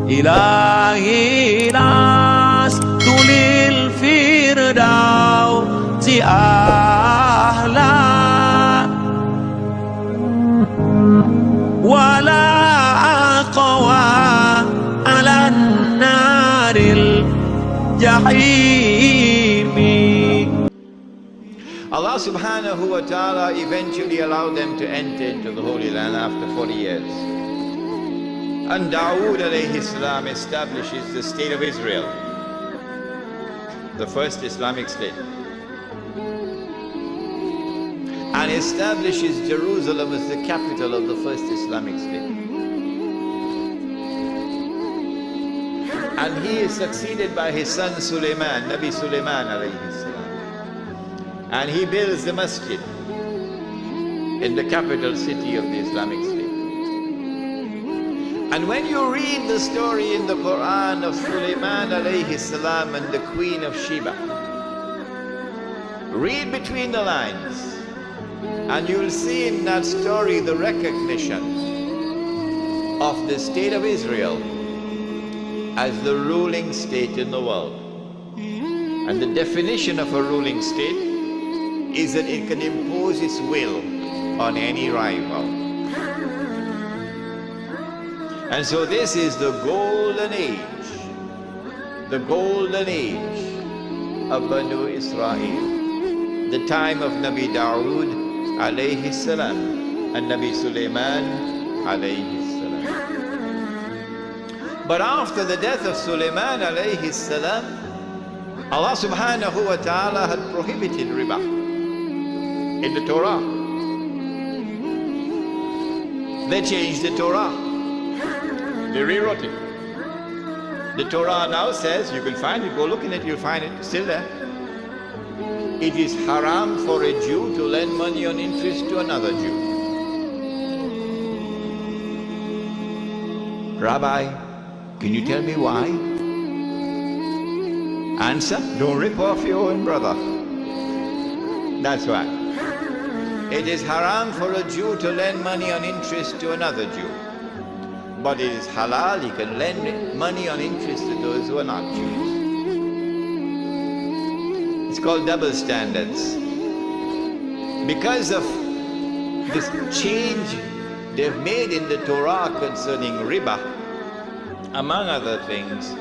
إلهي لست للفردوس أهلا ولا أقوى على النار الجحيم. Allah subhanahu wa ta'ala eventually allowed them to enter into the Holy Land after 40 years. And Dawood alayhi salam establishes the state of Israel, the first Islamic state, and establishes Jerusalem as the capital of the first Islamic state. And he is succeeded by his son Sulaiman, Nabi Sulaiman alayhi salam. And he builds the masjid in the capital city of the Islamic state. And when you read the story in the Quran of Sulaiman alayhi salam and the Queen of Sheba, read between the lines, and you'll see in that story the recognition of the state of Israel as the ruling state in the world. And the definition of a ruling state is that it can impose its will on any rival. And so this is the golden age of Banu Israel, the time of Nabi Dawood alayhi salam and Nabi Sulaiman alayhi salam. But after the death of Sulaiman alayhi salam, Allah subhanahu wa ta'ala had prohibited riba in the Torah. They changed the Torah. They rewrote it. The Torah now says, you can find it, go look in it, you'll find it, still there. It is haram for a Jew to lend money on interest to another Jew. Rabbi, can you tell me why? Answer, don't rip off your own brother. That's why. It is haram for a Jew to lend money on interest to another Jew. But it is halal, he can lend money on interest to those who are not Jews. It's called double standards. Because of this change they've made in the Torah concerning riba, among other things,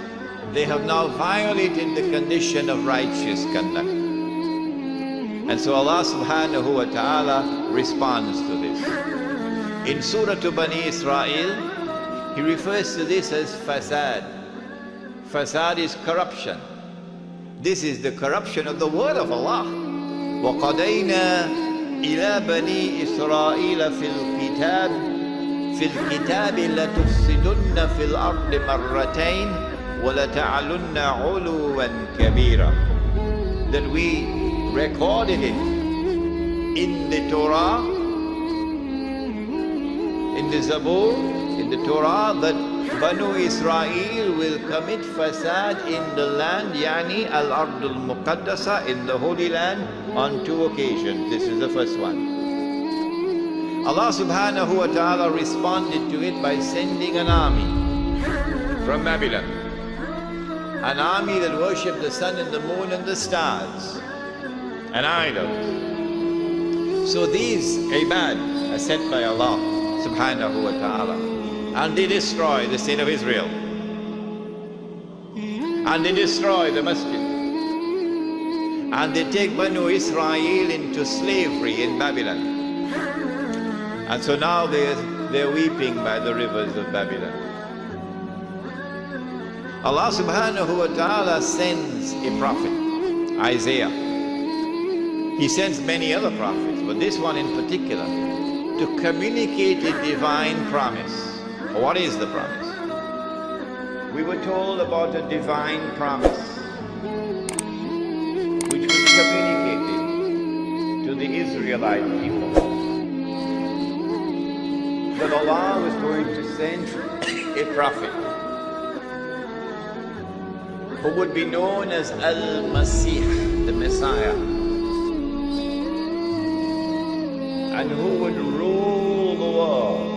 they have now violated the condition of righteous conduct. And so Allah subhanahu wa ta'ala responds to this. In Surah to Bani Israel, He refers to this as fasad. Fasad is corruption. This is the corruption of the word of Allah. وَقَضَيْنَا إِلَى بَنِي إِسْرَائِيلَ فِي الْكِتَابِ لَتُفْسِدُنَّ فِي الْأَرْضِ مَرَّتَيْنِ وَلَتَعْلُنَّ عُلُوًّا كَبِيرًا. That we recorded it in the Torah, in the Zabur, in the Torah, that Banu Israel will commit fasad in the land, yani al-Ardul Muqaddasa, in the Holy Land, on 2 occasions. This is the first one. Allah subhanahu wa ta'ala responded to it by sending an army from Babylon. An army that worshipped the sun and the moon and the stars and idols. So these ibad are sent by Allah subhanahu wa ta'ala, and they destroy the state of Israel, and they destroy the masjid, and they take Banu Israel into slavery in Babylon. And so now they're weeping by the rivers of Babylon. Allah subhanahu wa ta'ala sends a prophet, Isaiah. He sends many other prophets, but this one in particular, to communicate a divine promise. What is the promise? We were told about a divine promise which was communicated to the Israelite people, that Allah was going to send a prophet who would be known as Al-Masih, the Messiah, and who would rule the world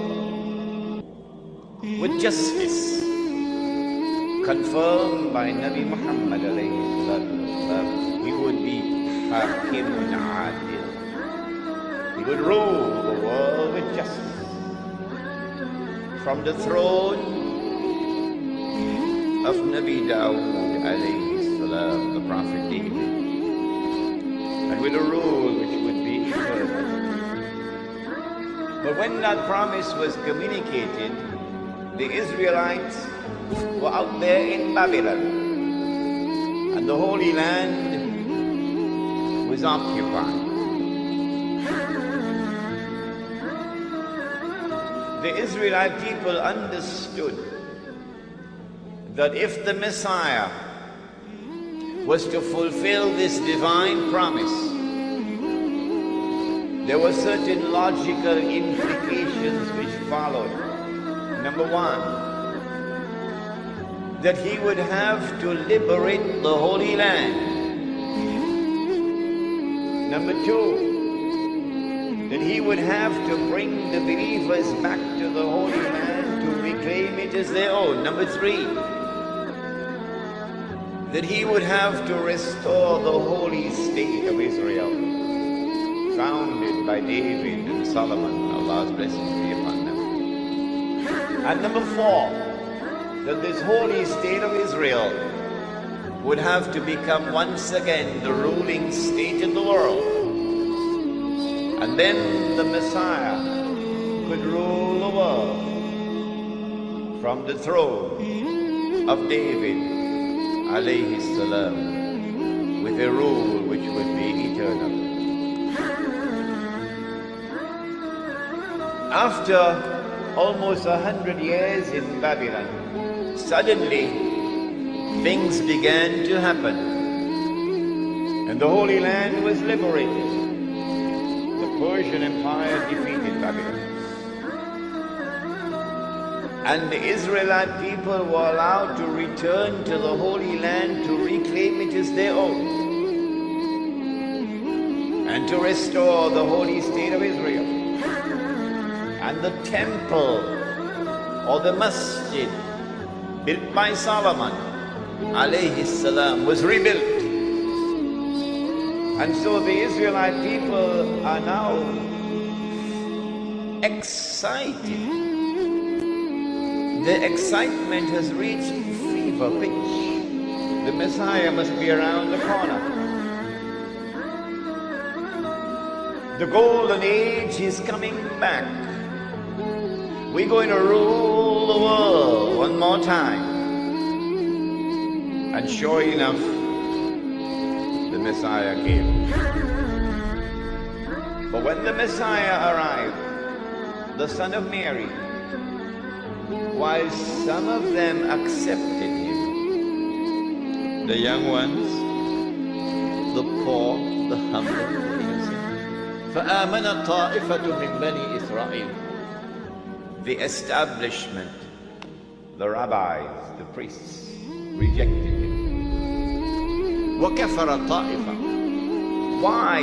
with justice confirmed by Nabi Muhammad alayhi salatu, he would be Hakimun Adil. He would rule the world with justice from the throne of Nabi Dawood alayhi salam, the Prophet David, and with a rule which would be eternal. But when that promise was communicated, the Israelites were out there in Babylon, and the Holy Land was occupied. The Israelite people understood that if the Messiah was to fulfill this divine promise, there were certain logical implications which followed. Number one, that he would have to liberate the Holy Land. Number two, that he would have to bring the believers back to the Holy Land to reclaim it as their own. Number three, that he would have to restore the holy state of Israel, founded by David and Solomon, Allah's blessings be upon them. And number four, that this holy state of Israel would have to become once again the ruling state in the world. And then the Messiah could rule the world from the throne of David alayhi salam, with a rule which would be eternal. After almost 100 years in Babylon, suddenly things began to happen, and the Holy Land was liberated. The Persian Empire defeated Babylon, and the Israelite people were allowed to return to the Holy Land to reclaim it as their own and to restore the holy state of Israel. And the temple or the masjid built by Solomon alayhi salam was rebuilt. And so the Israelite people are now excited. The excitement has reached fever pitch. The Messiah must be around the corner. The golden age is coming back. We're going to rule the world one more time. And sure enough, the Messiah came. But when the Messiah arrived, the son of Mary, while some of them accepted him, the young ones, the poor, the humble, فآمن طائفة من بني إسرائيل, the establishment, the rabbis, the priests, rejected him. وكفر الطائفة. Why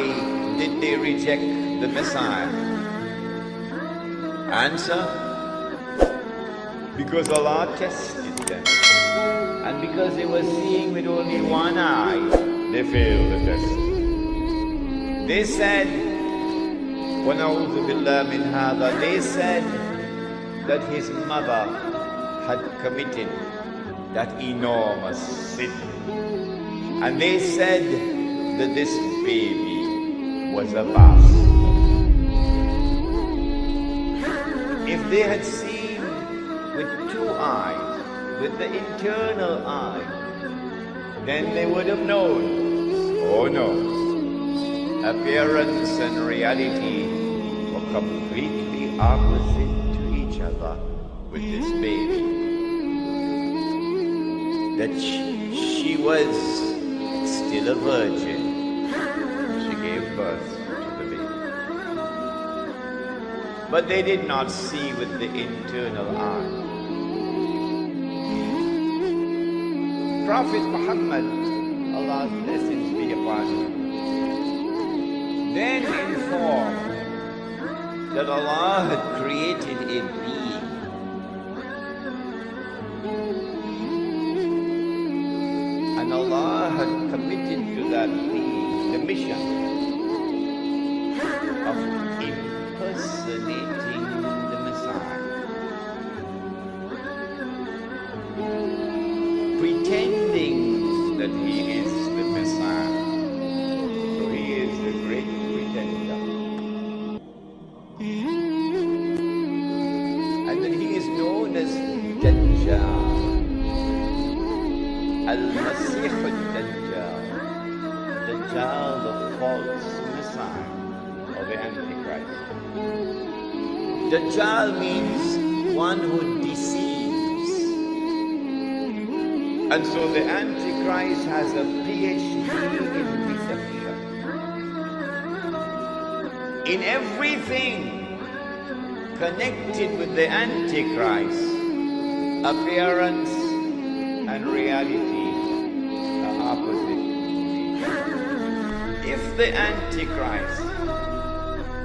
did they reject the Messiah? Answer: because Allah tested them, and because they were seeing with only one eye, they failed the test. They said, وَنَعُوذُ بِاللَّهِ مِنْ هَذَا, they said that his mother had committed that enormous sin. And they said that this baby was a bastard. If they had seen with two eyes, with the internal eye, then they would have known, oh no, appearance and reality were completely opposite to each other with this baby. That she was still a virgin. She gave birth to the baby. But they did not see with the internal eye. Prophet Muhammad, Allah's blessings be upon him, then informed that Allah had created a being And Allah had committed to that the mission of impersonating the Messiah, pretending that he is the Messiah. So he is the great pretender. And then he is known as Dajjal, Al-Masih Dajjal, Dajjal, the false Messiah or the Antichrist. Dajjal means one who deceives. And so the Antichrist has a PhD in deception. In everything connected with the Antichrist, appearance and reality are opposite. If the Antichrist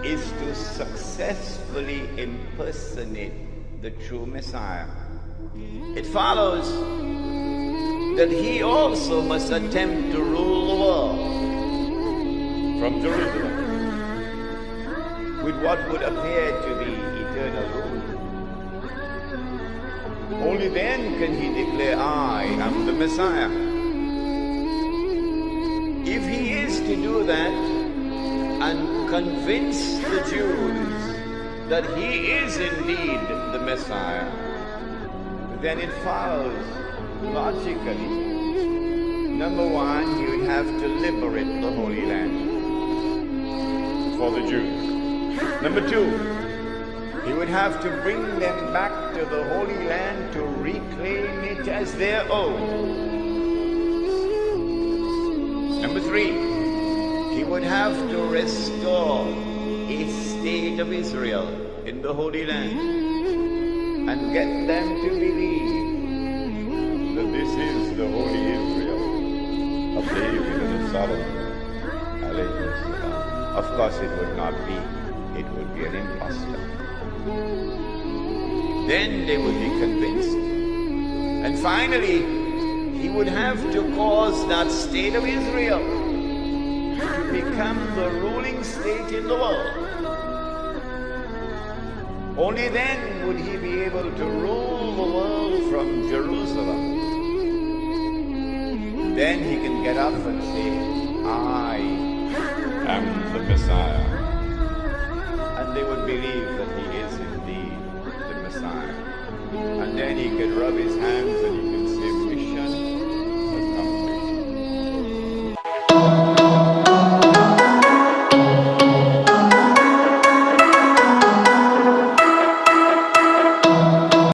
is to successfully impersonate the true Messiah, it follows that he also must attempt to rule the world from Jerusalem with what would appear to be eternal rule. Only then can he declare, I am the Messiah. If he is to do that and convince the Jews that he is indeed the Messiah, then it follows logically. Number one, he would have to liberate the Holy Land for the Jews. Number two, he would have to bring them back to the Holy Land to reclaim it as their own. Number three, he would have to restore a state of Israel in the Holy Land and get them to believe that this is the Holy Israel of David and of Solomon. Of course it would not be. It would be an impostor. Then they would be convinced. And finally, he would have to cause that state of Israel to become the ruling state in the world. Only then would he be able to rule the world from Jerusalem. Then he can get up and say, I am the Messiah. And they would believe that he is indeed the Messiah. And then he could rub his hands and